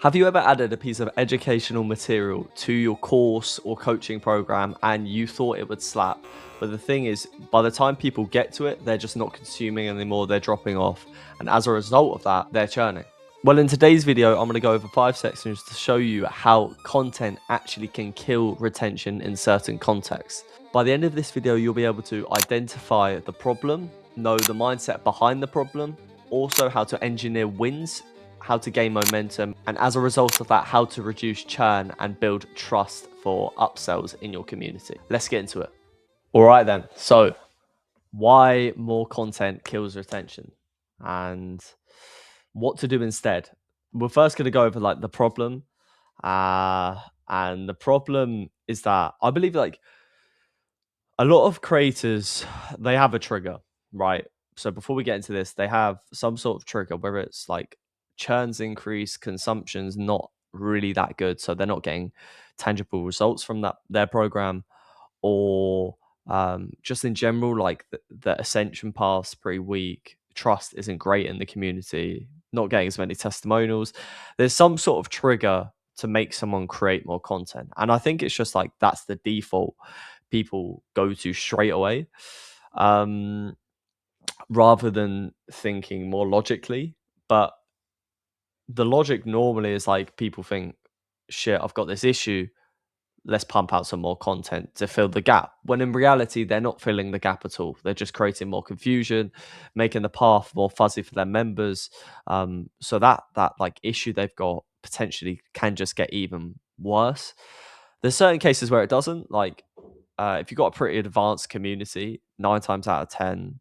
Have you ever added a piece of educational material to your course or coaching program and you thought it would slap? But the thing is, by the time people get to it, they're just not consuming anymore, they're dropping off. And as a result of that, they're churning. Well, in today's video, I'm going to go over 5 sections to show you how content actually can kill retention in certain contexts. By the end of this video, you'll be able to identify the problem, know the mindset behind the problem, also how to engineer wins, how to gain momentum, and as a result of that, how to reduce churn and build trust for upsells in your community. Let's get into it. All right then. So why more content kills retention and what to do instead. We're first going to go over like the problem. And the problem is that I believe like a lot of creators, they have a trigger, right? So before we get into this, they have some sort of trigger, whether it's like churns increase, consumption's not really that good, so they're not getting tangible results from their program, or just in general, like the ascension path's pretty weak, trust isn't great in the community, not getting as many testimonials. There's some sort of trigger to make someone create more content, and I think it's just like that's the default people go to straight away, um, rather than thinking more logically. But the logic normally is like people think, shit, I've got this issue, let's pump out some more content to fill the gap. When in reality, they're not filling the gap at all. They're just creating more confusion, making the path more fuzzy for their members. So that like issue they've got potentially can just get even worse. There's certain cases where it doesn't. Like if you've got a pretty advanced community, 9 times out of 10,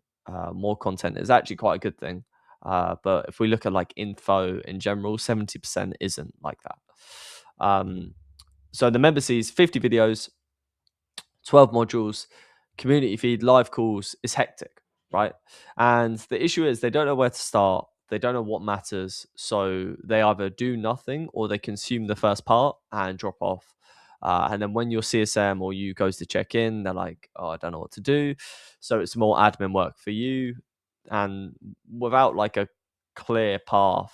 more content is actually quite a good thing. But if we look at like info in general, 70% isn't like that. So the member sees 50 videos, 12 modules, community feed, live calls. Is hectic, right? And the issue is they don't know where to start. They don't know what matters. So they either do nothing or they consume the first part and drop off. And then when your CSM or you goes to check in, they're like, oh, I don't know what to do. So it's more admin work for you. And without like a clear path,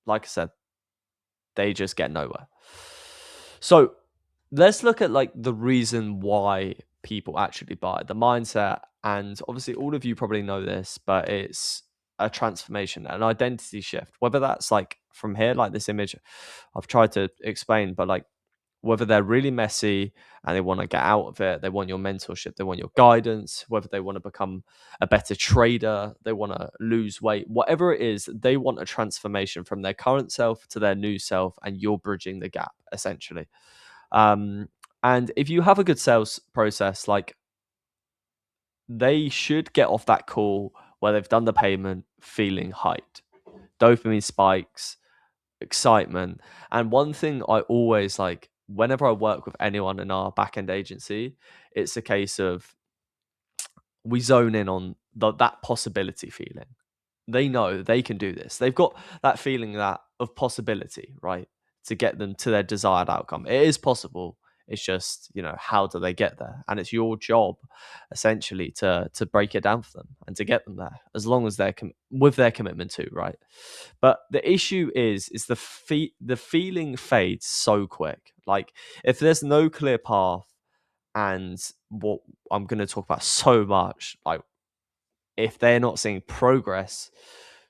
like I said, they just get nowhere. So let's look at like the reason why people actually buy, the mindset. And obviously all of you probably know this, but it's a transformation, an identity shift, whether that's like from here, like this image I've tried to explain, but like whether they're really messy and they want to get out of it, they want your mentorship, they want your guidance, whether they want to become a better trader, they want to lose weight, whatever it is, they want a transformation from their current self to their new self, and you're bridging the gap essentially. And if you have a good sales process, like they should get off that call where they've done the payment feeling hyped, dopamine spikes, excitement. And one thing I always like, whenever I work with anyone in our back-end agency, it's a case of we zone in on that possibility feeling. They know they can do this. They've got that feeling that of possibility, right? To get them to their desired outcome. It is possible. It's just, how do they get there? And it's your job essentially to break it down for them and to get them there, as long as they're with their commitment too, right? But the issue is the feeling fades so quick. Like if there's no clear path, and what I'm going to talk about so much, like if they're not seeing progress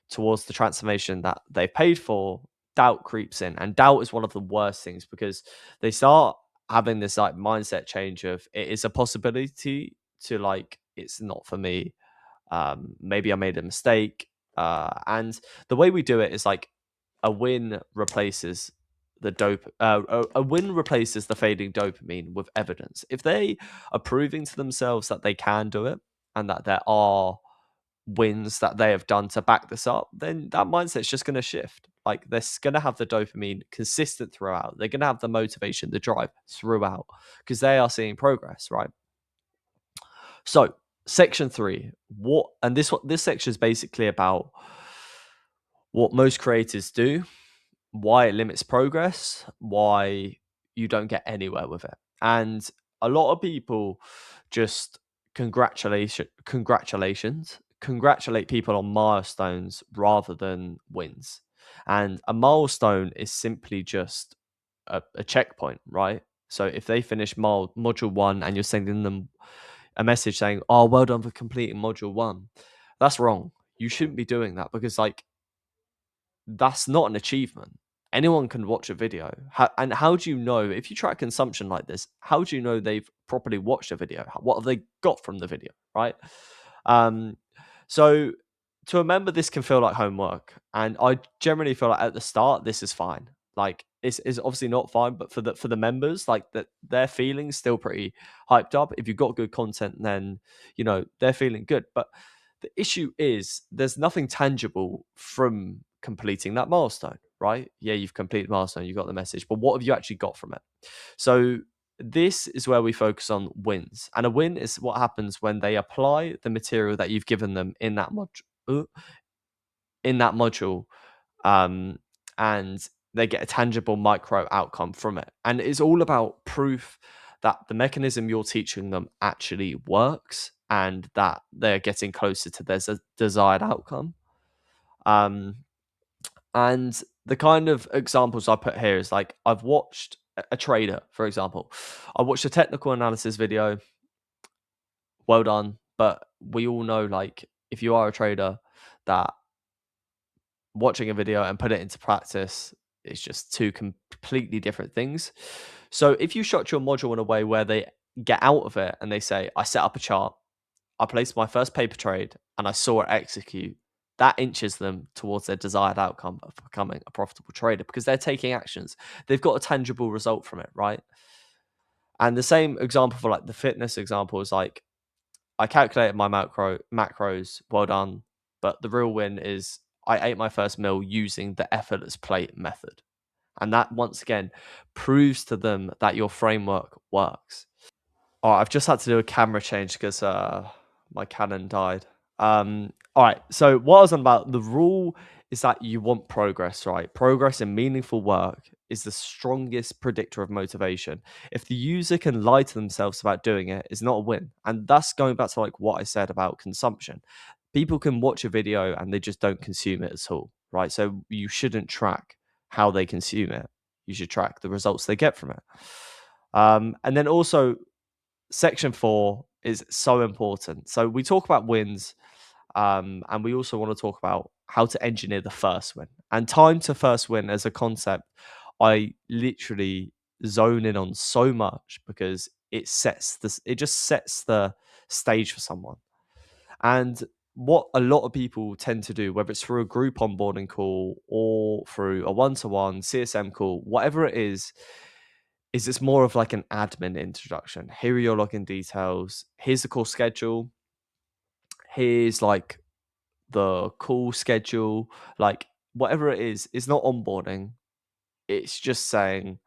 towards the transformation that they paid for, doubt creeps in. And doubt is one of the worst things, because they start having this like mindset change of it is a possibility to like it's not for me. Maybe I made a mistake. And the way we do it is like a win replaces a win replaces the fading dopamine with evidence. If they are proving to themselves that they can do it and that there are wins that they have done to back this up, then that mindset's just going to shift. Like they're going to have the dopamine consistent throughout. They're going to have the motivation, the drive throughout, because they are seeing progress, right? So section 3, this section is basically about what most creators do, why it limits progress, why you don't get anywhere with it. And a lot of people just congratulate people on milestones rather than wins. And a milestone is simply just a checkpoint, right? So if they finish module one and you're sending them a message saying, "Oh, well done for completing module one," that's wrong. You shouldn't be doing that, because like that's not an achievement. Anyone can watch a video. And how do you know, if you track consumption like this, how do you know they've properly watched a video? What have they got from the video, right? Um, so to remember, this can feel like homework. And I generally feel like at the start, this is fine. Like it's obviously not fine, but for the members, like that, their feelings still pretty hyped up. If you've got good content, then they're feeling good. But the issue is there's nothing tangible from completing that milestone, right? Yeah, you've completed milestone, you got the message, but what have you actually got from it? So this is where we focus on wins. And a win is what happens when they apply the material that you've given them in that module, um, and they get a tangible micro outcome from it. And it's all about proof that the mechanism you're teaching them actually works and that they're getting closer to their desired outcome. And the kind of examples I put here is like, I've watched a trader, for example. I watched a technical analysis video. Well done. But we all know, like, if you are a trader, that watching a video and put it into practice is just two completely different things. So if you structure your module in a way where they get out of it and they say, I set up a chart, I placed my first paper trade, and I saw it execute, that inches them towards their desired outcome of becoming a profitable trader, because they're taking actions. They've got a tangible result from it, right? And the same example for like the fitness example is like, I calculated my macros, well done. But the real win is I ate my first meal using the effortless plate method. And that once again proves to them that your framework works. All right, I've just had to do a camera change because my Canon died. All right, so what I was on about, the rule is that you want progress, right? Progress in meaningful work is the strongest predictor of motivation. If the user can lie to themselves about doing it, it's not a win. And that's going back to like what I said about consumption. People can watch a video and they just don't consume it at all, right? So you shouldn't track how they consume it. You should track the results they get from it. And then also, section 4 is so important. So we talk about wins, and we also want to talk about how to engineer the first win. And time to first win as a concept, I literally zone in on so much because it just sets the stage for someone. And what a lot of people tend to do, whether it's through a group onboarding call or through a one-to-one CSM call, whatever it is it's more of like an admin introduction. Here are your login details. Here's the call schedule. Here's like the call schedule. Like whatever it is, it's not onboarding. It's just saying,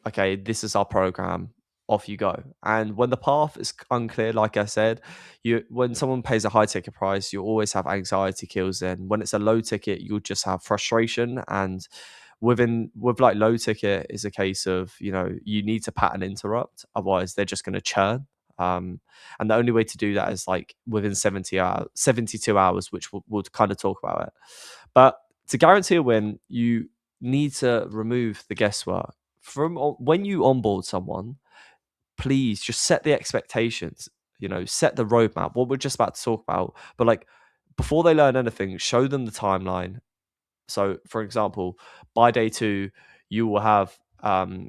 okay, this is our program. Off you go. And when the path is unclear, like I said, when someone pays a high ticket price, you always have anxiety kills in. When it's a low ticket, you'll just have frustration. And with like low ticket is a case of, you need to pattern interrupt, otherwise they're just going to churn. And the only way to do that is like within 72 hours, which we'll kind of talk about it. But to guarantee a win, you need to remove the guesswork from when you onboard someone. Please just set the expectations, set the roadmap, what we're just about to talk about. But like before they learn anything, show them the timeline. So for example, by day 2, you will have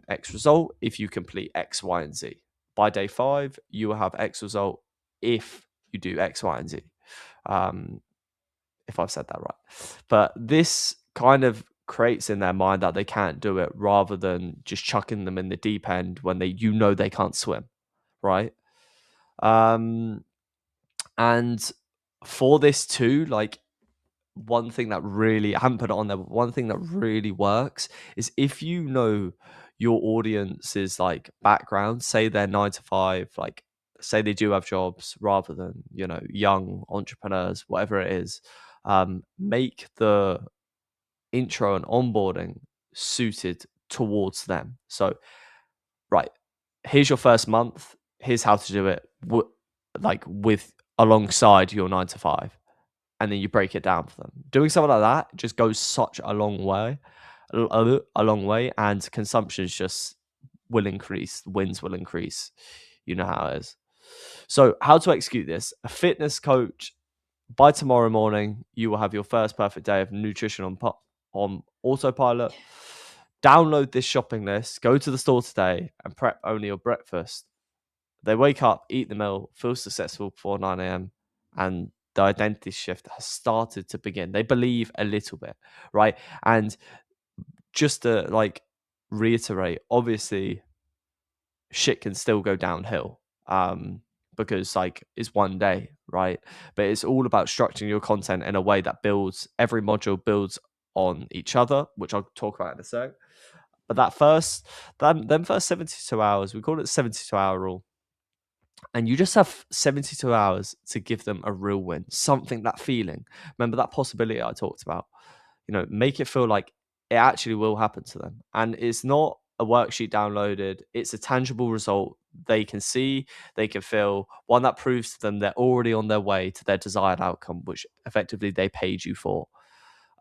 X result if you complete X, Y, and Z. By day 5, you will have X result if you do X, Y, and Z. If I've said that right. But this kind of creates in their mind that they can't do it, rather than just chucking them in the deep end when they can't swim, right? And for this too, like one thing that really, I haven't put it on there, but one thing that really works is if you know your audience's like background, say they're 9 to 5, like say they do have jobs rather than, young entrepreneurs, whatever it is, make the intro and onboarding suited towards them. So, right, here's your first month. Here's how to do it, like with alongside your 9 to 5. and then you break it down for them. Doing something like that just goes such a long way, a long way, and consumptions just will increase, wins will increase. You know how it is. So, how to execute this? A fitness coach, by tomorrow morning, you will have your first perfect day of nutrition on autopilot. Download this shopping list, go to the store today, and prep only your breakfast. They wake up, eat the meal, feel successful before 9 a.m., and the identity shift has started to begin. They believe a little bit, right? And just to like reiterate, obviously, shit can still go downhill. Because like it's one day, right? But it's all about structuring your content in a way that builds, every module builds on each other, which I'll talk about in a sec. But them first 72 hours, we call it 72-hour rule. And you just have 72 hours to give them a real win, something, that feeling. Remember that possibility I talked about? Make it feel like it actually will happen to them. And it's not a worksheet downloaded, it's a tangible result they can see, they can feel, one that proves to them they're already on their way to their desired outcome, which effectively they paid you for.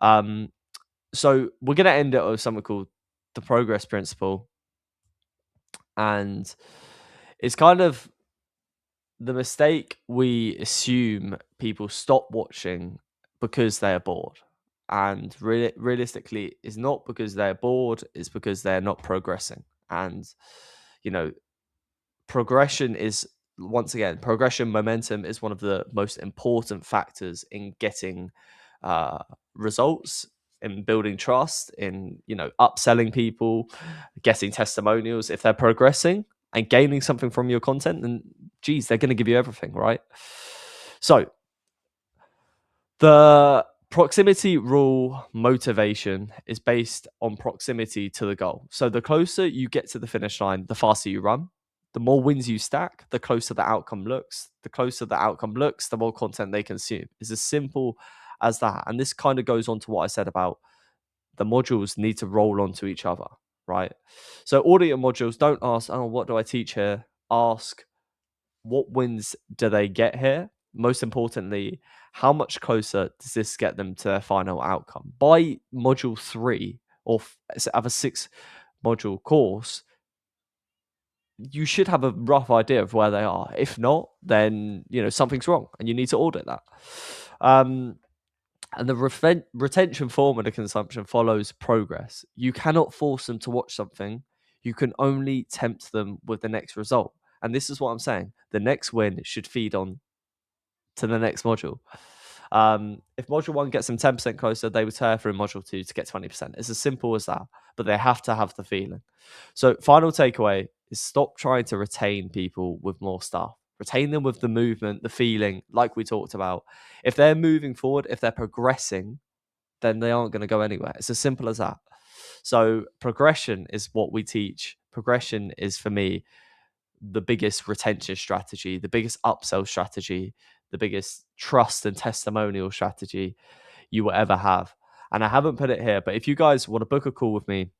So we're going to end it with something called the progress principle. And it's kind of the mistake we assume people stop watching because they are bored. And realistically, it's not because they're bored, it's because they're not progressing. And, progression is, once again, momentum is one of the most important factors in getting results, in building trust, in, upselling people, getting testimonials. If they're progressing and gaining something from your content, then geez, they're going to give you everything, right? So the proximity rule motivation is based on proximity to the goal. So the closer you get to the finish line, the faster you run. The more wins you stack, the closer the outcome looks. The closer the outcome looks, the more content they consume. It's as simple as that. And this kind of goes on to what I said about the modules need to roll onto each other, right? So audit your modules. Don't ask, oh, what do I teach here? Ask, what wins do they get here? Most importantly, how much closer does this get them to their final outcome? By module 3 or of a 6 module course, you should have a rough idea of where they are. If not, then something's wrong and you need to audit that. And the retention formula consumption follows progress. You cannot force them to watch something. You can only tempt them with the next result. And this is what I'm saying. The next win should feed on to the next module. If module 1 gets them 10% closer, they would tear through module 2 to get 20%. It's as simple as that, but they have to have the feeling. So final takeaway is stop trying to retain people with more stuff. Retain them with the movement, the feeling, like we talked about. If they're moving forward, if they're progressing, then they aren't going to go anywhere. It's as simple as that. So progression is what we teach. Progression is, for me, the biggest retention strategy, the biggest upsell strategy, the biggest trust and testimonial strategy you will ever have. And I haven't put it here, but if you guys want to book a call with me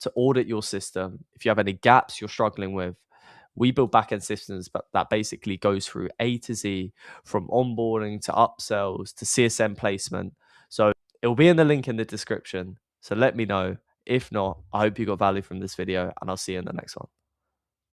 to audit your system, if you have any gaps you're struggling with, we build backend systems but that basically goes through A to Z, from onboarding to upsells to CSM placement. So it will be in the link in the description. So let me know. If not, I hope you got value from this video, and I'll see you in the next one.